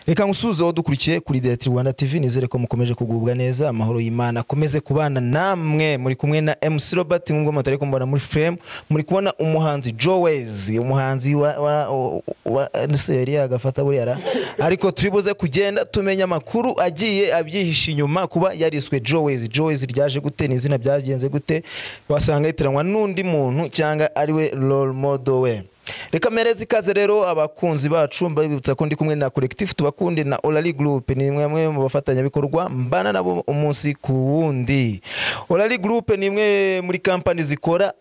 Reka ngusuzo dukurikiye kuri Direct Rwanda TV, nizere ko mukomeje kugubwa neza, amahoro y'Imana akomeze kubana namwe. Muri kumwe na MC Robert, ngumwe mutari kumbona muri frame, muri kubona umuhanzi JOEWAYZ, umuhanzi wa serie agafata buriya, ariko turibuze kugenda tumenya amakuru agiye abyihisha inyuma kuba yariswe JOEWAYZ. JOEWAYZ ryaje gute, n'izina byagenze gute, wasanga yitiranwa n'undi muntu cyangwa ari we role model we. Reka merezi ikaze rero abakunzi bacu, mbibutsa ko ndi kumwe na collective tubakunde na Olali Group, ni imwe mu bafatanya bikorwa mbana nabo umunsi ku wundi. Olali Group ni imwe muri company zikora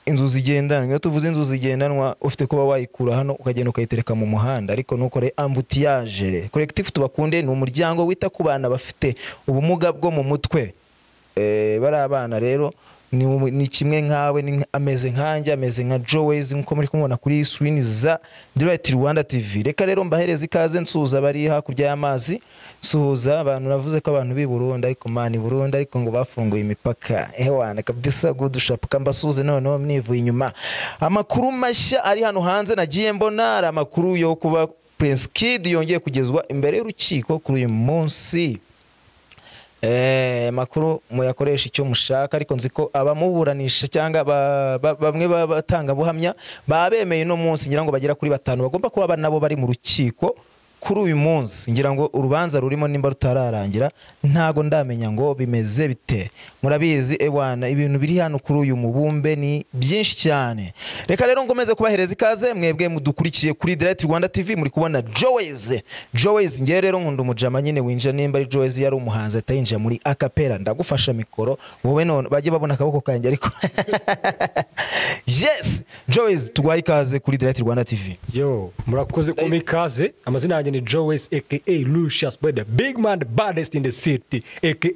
inzu zigendanwa. Iyo tuvuze inzu zigendanwa ufite kuba wayikura hano ukagenda ukayitereka mu muhanda, ariko nukore ambutiyage. Collective tubakunde ni umuryango wita ku bana bafite ubumuga bwo mu mutwe. Bari abana rero ni kimwe nkawe, ni ameze nkanje, ameze nka JOEWAYZ nko muri kumubona kuri screen za Direct Rwanda TV. Reka rero mbahereza ikaze, nsuhuza bari hakurya y'amazi, suhuza abantu navuze ko abantu bi Burundi, ariko mani Burundi ariko ngo bafunguye imipaka. Ewana kabisa good shop kambasuze none mnivuye inyuma. Amakuru mashya ari hano hanze nagiye mbona, ari amakuru yo kuba Prince Kid yongeye kugezwa imbere y'urukiko kuri uyu munsi. Makuru muyakoresha icyo mushaka, ariko nziko abamuburanisha cyangwa bamwe batanga buhamya babemeye no munsi, ngira ngo bagera kuri 5 bagomba kuba nabo bari mu rukiko kuri uyu munsi. Ngira ngo urubanza rurimo nimba rutararangira, ntago ndamenya ngo bimeze bite. Murabizi ewana ibintu biri hano kuri uyu mubumbe ni byinshi cyane. Reka rero ngomeze kubahereza ikaze mwebwe mudukurikiye kuri Direct Rwanda TV. Muri kubona JOEWAYZ ngiye rero nkunda umujama nyine winja, nimba ari JOEWAYZ yari umuhanzi atayinja muri acapella, ndagufasha mikoro wowe none baje babona akaboko kanjye ariko yes JOEWAYZ tugwaye ikaze kuri Direct Rwanda TV. Yo murakoze ko mikaze. Amazina yanjye ni JOEWAYZ aka Lucius Boy, the big man, the baddest in the city, aka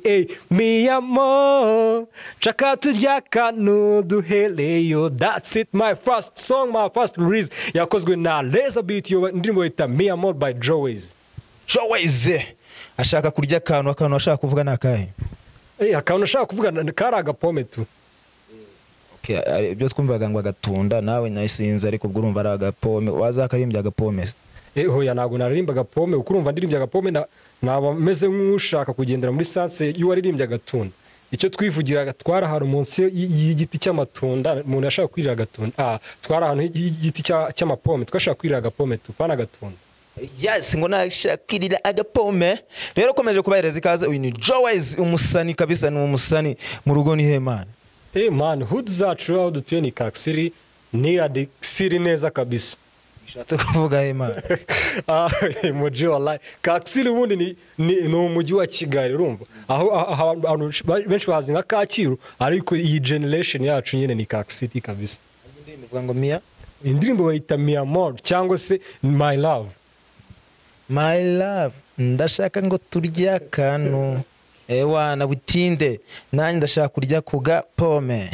MUNYEMPANO Chaka turya kanu duheleyo. That's it, my first song, my first release yakozwe na Laser Beat, yo ndimo ita MUNYEMPANO by JOEWAYZ. JOEWAYZ ashaka kurya akantu ashaka kuvuga nakahe? Akantu ashaka kuvuga kari agapome tu. Okay, ibyo twumvaga ngo agatunda nawe nayisinze, ariko ubwo urumva ari agapome, wazakarimbya agapome. Hoya ntago naririmba agapome, uko urumva ndirimbya agapome naba meze nk'ushaka kugendera muri sanse y'uwaririmbya agatunda. Icyo twivugiraga twara ahantu munsi y'igiti cy'amatunda, umuntu yashaka kwirira agatunda. Twara ahantu y'igiti cy'amapome, twashaka kwirira agapome tupana agatunda. Yes, ngo nashaka kwirira agapome. Rero komeje kubahereza ikaze, uyu ni JOEWAYZ, umusani kabisa, ni umusani mu rugo ni he man? Man, hood zacu aho dutuye ni Kaksiri, ni adi Siri neza kabisa. Bishatse kuvuga he man? Muji wallahi. Kaksiri ubundi ni umujyi wa Kigali, urumva. Aho benshi bazi nka Kacyiru, ariko iyi generation yacu nyine ni Kaksiri kabisa. Indirimbo ngo Mia? Indirimbo bayita MUNYEMPANO cyangwa se My Love. My love, ndashaka ngo turya kanu. Ewana butinde, nanjye ndashaka kurya kuga pome.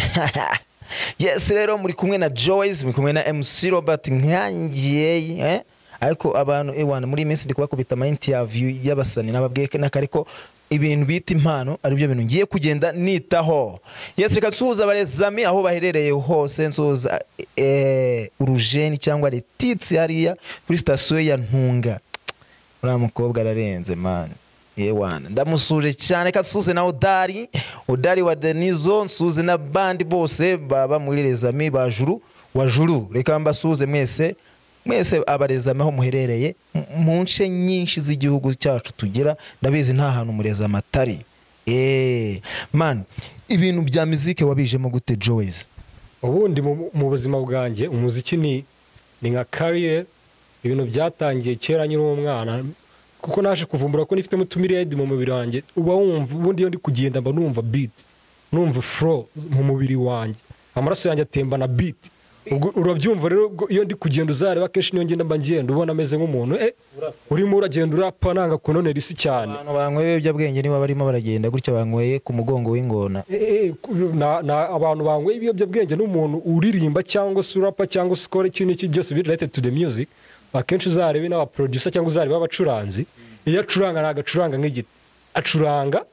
Yes, rero muri kumwe na JOEWAYZ, muri kumwe na MC Robert nkangiye, ariko abantu ewana muri minsi ndi kubakubita ama interview y'abasani nababweke nakariko ibintu bita impano ari byo bintu ngiye kugenda nitaho. Yes, reka tusuhuza abarezami aho baherereye hose, nsuhuza urujeni cyangwa Letitsi hariya kuri station ya Ntunga. Uriya mukobwa ararenze man. Yewana ndamusuje cyane, kasuze na Odari wa Denizo, nsuze na bandi bose baba muri rezami wajuru. Reka mbasuze mwese abarezami aho muherereye mu nce nyinshi z'igihugu cyacu tugira, ndabizi nta hantu mureza amatari. Man, ibintu bya muzike wabijemo gute JOEWAYZ? Ubundi mu buzima bwanjye umuziki ni nka career, ibintu byatangiye kera nyiri umwana, kuko naje kuvumbura ko nifite mutumiredi mu mubiri wanjye. Uba wumva ubundi iyo ndi kugenda mba numva beat, numva flow mu mubiri wanjye, amaraso yanjye atemba na beat. Urabyumva rero iyo ndi kugenda uzareba kenshi niyo ngenda mba ngenda ubona ameze nk'umuntu urimo uragenda urapa nanga kunonera isi cyane. Abantu banyweye ibiyobyabwenge niba barimo baragenda gutyo banyweye ku mugongo w'ingona. Abantu banyweye ibiyobyabwenge n'umuntu uririmba cyangwa se urapa cyangwa se ukora ikintu iki byose related to the music, akenshi uzarebe n'aba producer cyangwa uzarebe abacuranzi, iyo acuranga nagacuranga nk'igiti, acuranga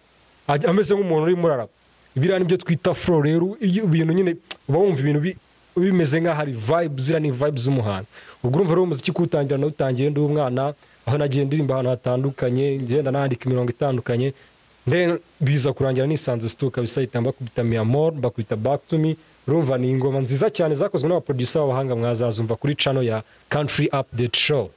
ameze nk'umuntu urimo urarapa. Ibira nibyo twita flow. Rero ibintu nyine uba wumva ibintu bimeze nka hari vibes, zira ni vibes z'umuhanda. Ubwo urumva rero umuziki kutangira na utangiye ndi umwana aho nagiye ndirimba ahantu hatandukanye ngenda nandika imirongo itandukanye biza kurangira nisanze stuka bisahita mbakubita mi amor bakubita back to me urumva ni ingoma nziza cyane zakozwe n'abaproducer b'abahanga mwazazumva kuri channel ya Country Update Show.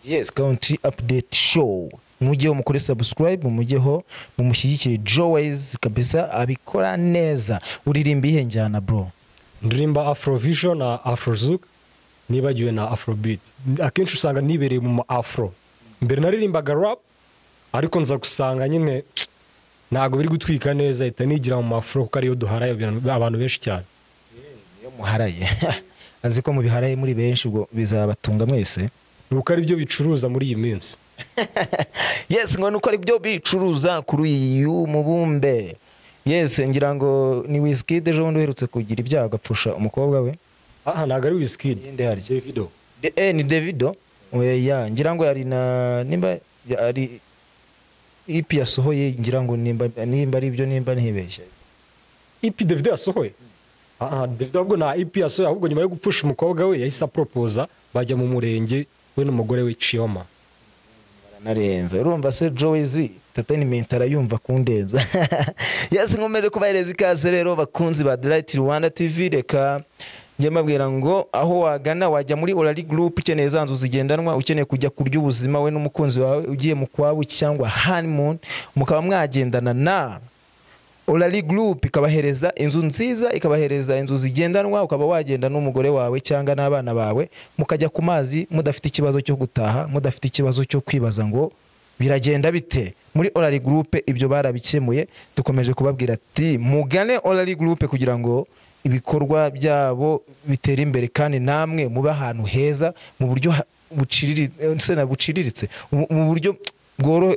Yes, Country Update Show. Mujyeho mukore subscribe, mujyeho mumushyigikire JOEWAYZ kabisa abikora neza. Uririmba ihe njyana bro? Ndirimba Afrovision na Afrozouk, nibagiwe na Afrobeat. Akenshi usanga nibereye mu Afro. Mbere naririmbaga rap ariko nza gusanga nyine ntago biri gutwika neza ita nigira mu Afro kuko ariyo duharaye abantu benshi cyane. Yo muharaye. Azi ko mu biharaye muri benshi ubwo bizabatunga mwese. Nuko ari byo bicuruza muri iyi minsi. Yes, ngo nuko ari byo bicuruza kuri uyu mubumbe. Yes, ngira ngo ni Wizkid ejo bundi uherutse kugira ibyago agapfusha umukobwa we. Ntago ari Wizkid. Inde hari Davido. Ni Davido. Oya, ngira ngo yari na nimba ari EP yasohoye, ngira ngo nimba ari byo nimba ntibeshya. EP Davido yasohoye? Davido ahubwo na EP yasohoye ahubwo nyuma yo gupfusha umukobwa we yahise aproposa bajya mu murenge we n'umugore we Chioma. Baranarenza. Urumva se JOEWAYZ entertainment arayumva kundenza. Yes, nkomeje kubahereza ikaze rero bakunzi ba Delight Rwanda TV. Reka njye mabwira ngo aho wagana wajya muri Orali Group ukeneye zanzu zigendanwa, ukeneye kujya kurya ubuzima we n'umukunzi wawe ugiye mu kwabu cyangwa honeymoon, mukaba mwagendana na Orali Group ikabahereza inzu nziza, ikabahereza inzu zigendanwa, ukaba wagenda n'umugore wawe cyangwa n'abana bawe mukajya ku mazi mudafite ikibazo cyo gutaha, mudafite ikibazo cyo kwibaza ngo biragenda bite. Muri Orali Group ibyo barabikemuye. Dukomeje kubabwira ati mugane Orali Group kugira ngo ibikorwa byabo bitera imbere kandi namwe muba ahantu heza mu buryo buciriritse, mu buryo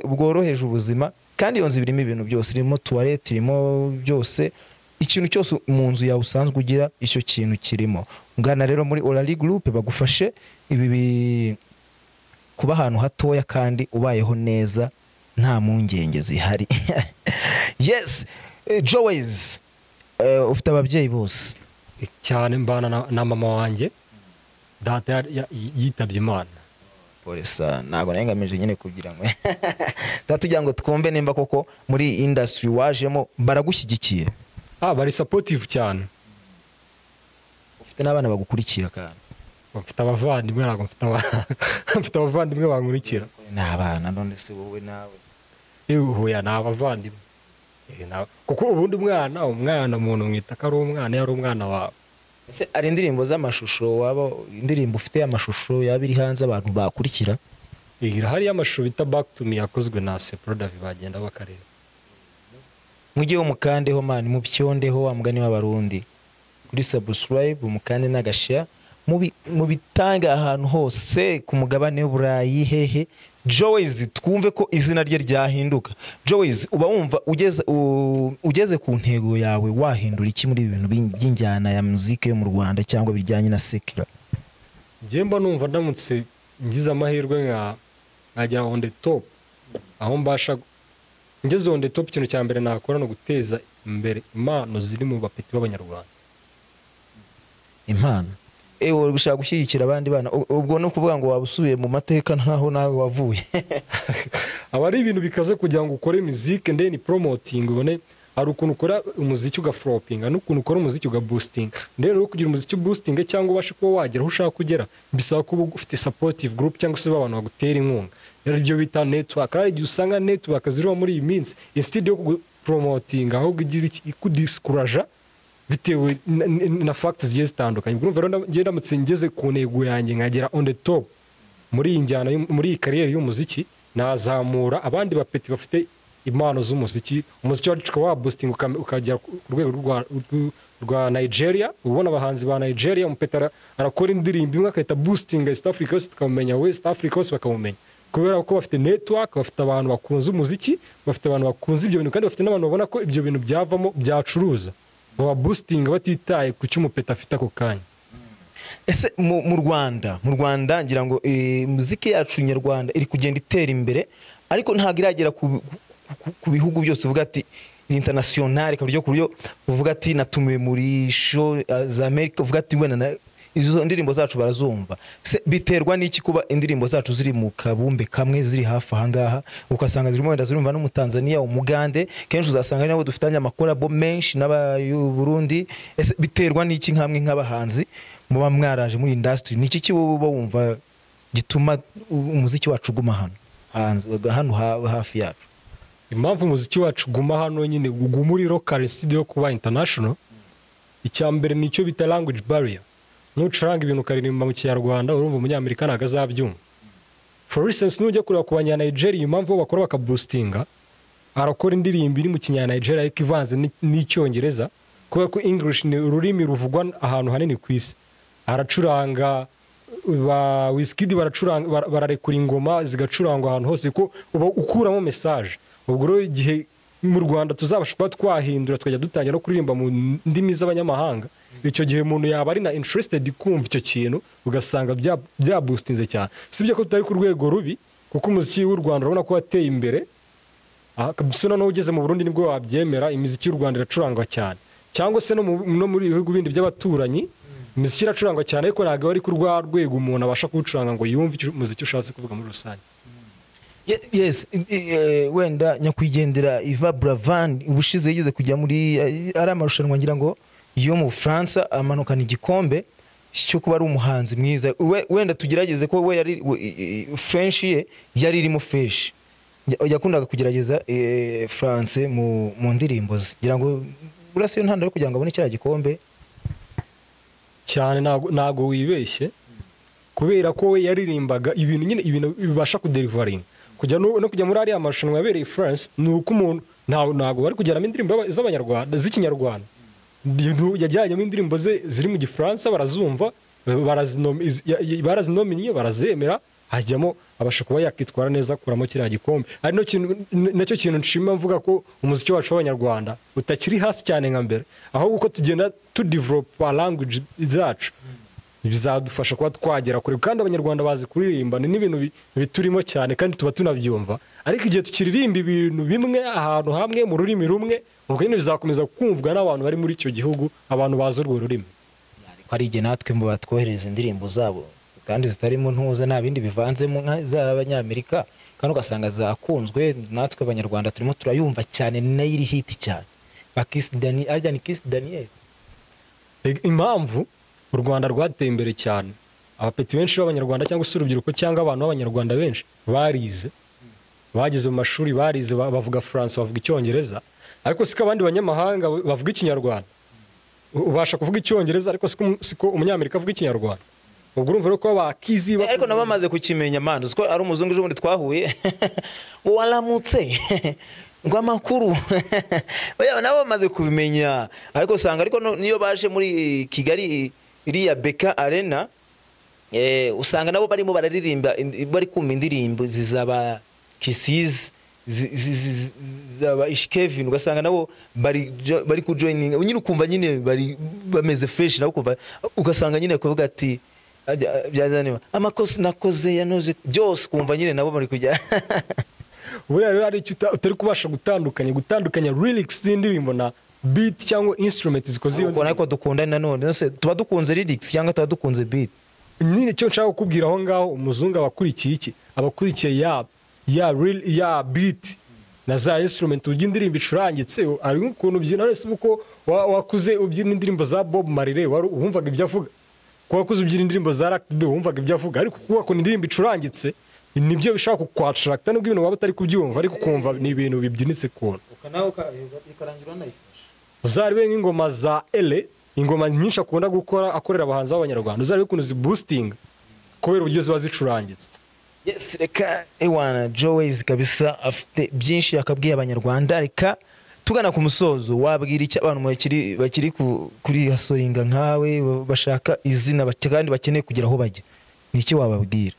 bworoheje ubuzima. Kandi iyo nzu birimo ibintu byose, irimo toilette, irimo byose, ikintu cyose mu nzu yawe usanzwe ugira icyo kintu kirimo. Ngana rero muri Orali Group bagufashe ibi kuba ahantu hatoya kandi ubayeho neza nta mpungenge zihari. Yes, JOEWAYZ ufite ababyeyi bose cyane, mbana na mama wanjye, data yitabye Imana. Polisa ntago nengamije nyine kugira ngo datugira ngo twumve nimba koko muri industry wajemo baragushyigikiye. Bari supportive cyane. Ufite n'abana bagukurikira kandi? Mfite abavandimwe, ntago mfite abavandimwe bankurikira. N'abana none se wowe nawe? Huya n'abavandimwe. Kuko ubundi umwana umuntu mwita ko ari umwana, yari umwana wawe. Ese ari indirimbo z'amashusho waba indirimbo ufite amashusho yabiri hanze abantu bakurikira? Hari amashusho bita Back to Me yakozwe na Seprodavi bagenda bakareba. Mujyeho mukandeho mani, mubyondeho wa mugani w'abarundi. Kuri subscribe umukande n'agashya mubitanga ahantu hose ku mugabane w'Uburayi hehe. JOEWAYZ twumve ko izina rye ryahinduka. JOEWAYZ uba wumva ugeze ku ntego yawe wahindura iki muri ibintu by'injyana ya muzika yo mu Rwanda cyangwa bijyanye na secular? Mba numva ndamutse ngize amahirwe nkajya on the top, aho mbasha ngeze on the top, ikintu cya mbere nakora no guteza imbere impano ziri mu bapeti b'Abanyarwanda. Impano uri gushaka gushyigikira abandi bana, ubwo no kuvuga ngo wabusubiye mu mateka ntaho nawe wavuye. Abari ibintu bikaze kugira ngo ukore music and then promoting, ubone hari ukuntu ukora umuziki ugaflopinga n'ukuntu ukora umuziki ugaboosting. Rero kugira umuziki boosting cyangwa ubashe kuba wagera aho ushaka kugera, bisaba kuba ufite supportive group cyangwa se abantu bagutera inkunga. Rero ibyo bita network. Ari igihe usanga network ziriho muri iyi minsi, instead yo promoting ahubwo igira ikudiscourage bitewe na factors zigiye zitandukanye. Urumva rero ngiye ndamutse ngeze ku ntego yanjye nkagera on the top muri iyi njyana, muri iyi career y'umuziki, nazamura abandi bapeti bafite impano z'umuziki. Umuziki wacu ukaba boosting ukajya ku rwego rwa Nigeria. Ubona abahanzi ba Nigeria umupeta arakora indirimbo imwe akahita boosting East Africa yose, tukamenya West Africa yose bakamumenya, kubera ko bafite network, bafite abantu bakunze umuziki, bafite abantu bakunze ibyo bintu, kandi bafite n'abantu babona ko ibyo bintu byavamo byacuruza, baba boosting batitaye ku cy'umupeta afite ako kanya. Ese mu Rwanda ngira ngo muziki yacu nyarwanda iri kugenda itera imbere, ariko ntago iragera ku bihugu byose uvuga ati international, ku buryo uvuga ati natumiwe muri show za America, uvuga ati wena izo ndirimbo zacu barazumva. Se biterwa n'iki kuba indirimbo zacu ziri mu kabumbe kamwe ziri hafi ahangaha ukasanga zirimo wenda zirumva no mu Tanzania, Umugande, kenshi uzasanga nabo dufitanye amakorabo menshi n'abayu Burundi. Ese biterwa n'iki nkamwe nk'abahanzi muba mwaraje muri industry? Niki kibo bumva gituma umuziki wacu guma hano hafi yacu? Impamvu umuziki wacu guma hano nyine gumuri local studio kuba international, icyambere nicyo bita language barrier. Nucuranga ibintu karirimba mu Kinyarwanda urumva umunyamerika nagazabyumva. For instance, nujya kureba ku banya Nigeria impamvu bakora bakaboostinga, arakora indirimbo iri mu Kinya Nigeria ariko ivanze n'icyongereza kubera ko English ni ururimi ruvugwa ahantu hanini ku isi. Aracuranga ba Wizkid baracuranga bararekura ingoma zigacurangwa ahantu hose ko ukuramo message. Ubwo rero igihe mu Rwanda tuzabasha kuba twahindura twajya dutangira no kuririmba mu ndimi z'abanyamahanga, icyo gihe umuntu yaba ari na interested kumva icyo kintu ugasanga bya boostinze cyane. Sibyo ko tutari ku rwego rubi kuko umuziki w'u Rwanda urabona ko wateye imbere. Kabisa no ugeze mu Burundi nibwo wabyemera, imiziki y'u Rwanda iracurangwa cyane, cyangwa se no muri ibihugu bindi by'abaturanyi imiziki iracurangwa cyane, ariko ntabwo ari ku rwego umuntu abasha kuwucuranga ngo yumve umuziki ushatse kuvuga muri rusange. Yes, wenda nyakwigendera Iva Bravan ubushize yigeze kujya muri ari amarushanwa ngira ngo yo mu France amanukana igikombe cyo kuba ari umuhanzi mwiza. Wenda tugerageze ko we yari French ye yari irimo fresh, yakundaga kugerageza France mu ndirimbo ze, ngira ngo burasiyo ntandaro kugira ngo abone kiriya gikombe cyane. Nago wibeshye kubera ko we yaririmbaga ibintu nyine ibintu bibasha kudelivaringa kujya muri ari amarushanwa yabereye France. Nuko umuntu nago bari kugeramo indirimbo z'abanyarwanda z'ikinyarwanda, yajyanyemo indirimbo ze ziri mu Gifaransa barazumva, barazinominiye barazemera, hajyamo abasha kuba yakitwara neza kuramo kiriya gikombe. Ari nacyo kintu nshima mvuga ko umuziki wacu w'abanyarwanda utakiri hasi cyane nka mbere, ahubwo uko tugenda develop language zacu bizadufasha kuba twagera kure, kandi abanyarwanda bazi kuririmba n'ibintu biturimo cyane kandi tuba tunabyumva. Ariko igihe tukiririmba ibintu bimwe ahantu hamwe mu rurimi rumwe, ubwo nyine bizakomeza kumvwa n'abantu bari muri icyo gihugu, abantu bazi urwo rurimi. Hari igihe natwe mu batwohereza indirimbo zabo kandi zitarimo ntuza nta bindi bivanzemo z'abanyamerika, kandi ugasanga zakunzwe, natwe abanyarwanda turimo turayumva cyane, nayo iri hit cyane. Kiss Daniel impamvu u Rwanda rwateye imbere cyane, abapeti benshi b'abanyarwanda cyangwa se urubyiruko cyangwa abantu b'abanyarwanda benshi barize, bageze mu mashuri barize, bavuga France, bavuga icyongereza, ariko siko abandi banyamahanga bavuga ikinyarwanda. Ubasha kuvuga icyongereza ariko siko umunyamerika avuga ikinyarwanda. Ubwo urumva ko bakizi ariko nabo bamaze kukimenya manda, uko ari umuzungu ejo bundi twahuye waramutse ngo amakuru nabo bamaze kubimenya, ariko usanga ariko niyo baje muri Kigali iriya Beka Arena, usanga nabo barimo bararirimba, bari kumva indirimbo zizaba Kisiz zaba Ishkevin, ugasanga nabo bari ku joining nyine, ukumva nyine bari bameze fresh, nabo kumva ugasanga nyine kuvuga ati byazanima amakosa nakoze yanoje byose, kumva nyine nabo bari kujya buriya rero ari utari kubasha gutandukanya lyrics z'indirimbo na beat cyangwa instrument zikoze iyo. Uko dukunda nanone nose tuba dukunze lyrics cyangwa tuba dukunze beat. Nyine cyo nshaka kukubwira aho ngaho umuzungu abakurikiye iki, abakurikiye ya beat na za instrument uby'indirimbo icurangitse, ari ukuntu byina rese uko wakuze ubyina indirimbo za Bob Marley wumvaga ibyo avuga, ko wakuze ubyina indirimbo za Lucky Dube wumvaga ibyo avuga, ariko kuko ko indirimbo icurangitse nibyo bishaka kukwatrakta n'ubwo ibintu waba utari kubyumva, ariko kumva ni ibintu bibyinitse kuntu ukanaho ikarangira nayifasha. Uzarebe nk'ingoma za ele, ingoma nyinshi akunda gukora akorera abahanzi b'abanyarwanda, uzarebe ukuntu ziboosting kubera uburyo ziba zicurangitse. Yes, reka ewana JOEWAYZ kabisa afite byinshi akabwiye abanyarwanda. Reka tugana ku musozo, wabwira iki abantu bakiri kuri hasoringa nkawe bashaka izina kandi bakeneye kugira aho bajya, ni iki wababwira?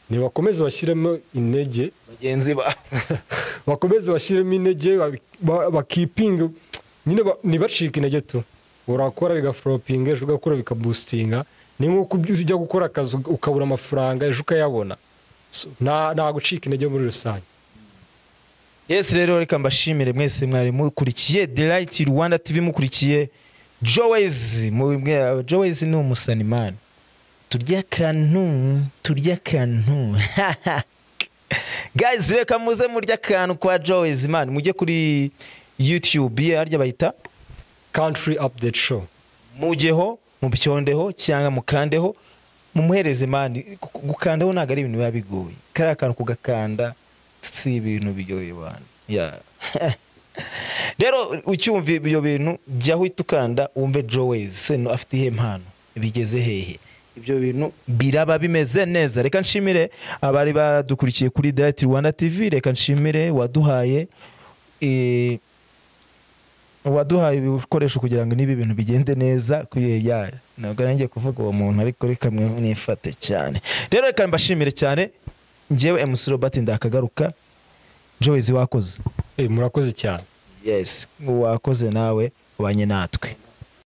Ni bakomeze bashyiremo intege bagenzi ba bakomeze bashyiremo intege, bakipinga nyine, nibacika intege tu, urakora bigaflopinga, ejo ugakora bikaboostinga. Ni nk'uko ujya gukora akazi ukabura amafaranga ejo ukayabona, nta gucika intege muri rusange. Yes, rero reka mbashimire mwese mwari mukurikiye The Light Rwanda TV, mukurikiye JOEWAYZ JOEWAYZ ni umusanimani turya kantu guys reka muze murya kantu kwa JOEWAYZ man mujye kuri YouTube harya bayita Country Update Show mujyeho mubyondeho cyangwa mukandeho mumuhereze man gukandaho ntago ari ibintu biba bigoye kari akantu kugakanda si ibintu bigoye bana rero ucyumva ibyo bintu jyaho itukanda wumve JOEWAYZ no afite ihe mpano bigeze hehe ibyo bintu biraba bimeze neza reka nshimire abari badukurikiye kuri Direct Rwanda TV reka nshimire waduhaye ibikoresho kugira ngo nibi bintu bigende neza kuye nabwo nanjye kuvuga uwo muntu ariko reka mwe nifate cyane rero reka mbashimire cyane njyewe MC Robert ndakagaruka JOEWAYZ wakoze murakoze cyane yes wakoze nawe ubanye natwe